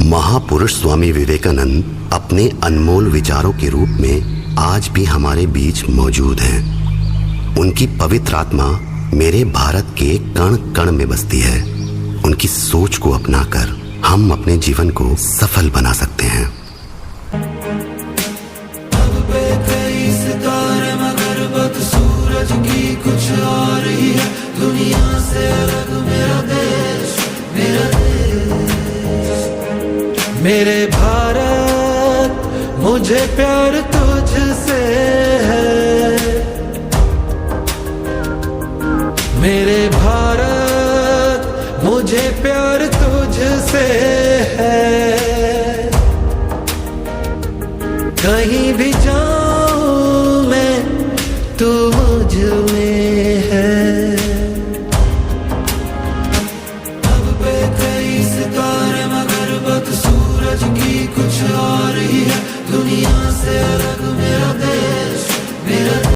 महापुरुष स्वामी विवेकानंद अपने अनमोल विचारों के रूप में आज भी हमारे बीच मौजूद हैं। उनकी पवित्र आत्मा मेरे भारत के कण कण में बसती है। उनकी सोच को अपनाकर हम अपने जीवन को सफल बना सकते हैं। अब कई सितारे मगर बदसूरज की कुछ और ही है। दुनिया से अलग मेरा देश, मेरा देश। मेरे भारत मुझे प्यार तुझसे है। मेरे भारत मुझे प्यार तुझसे है। कहीं भी जाऊं मैं तू मुझ में है। अब पे कई सितारे मगर बदसूरज की कुछ और ही है। दुनिया से अलग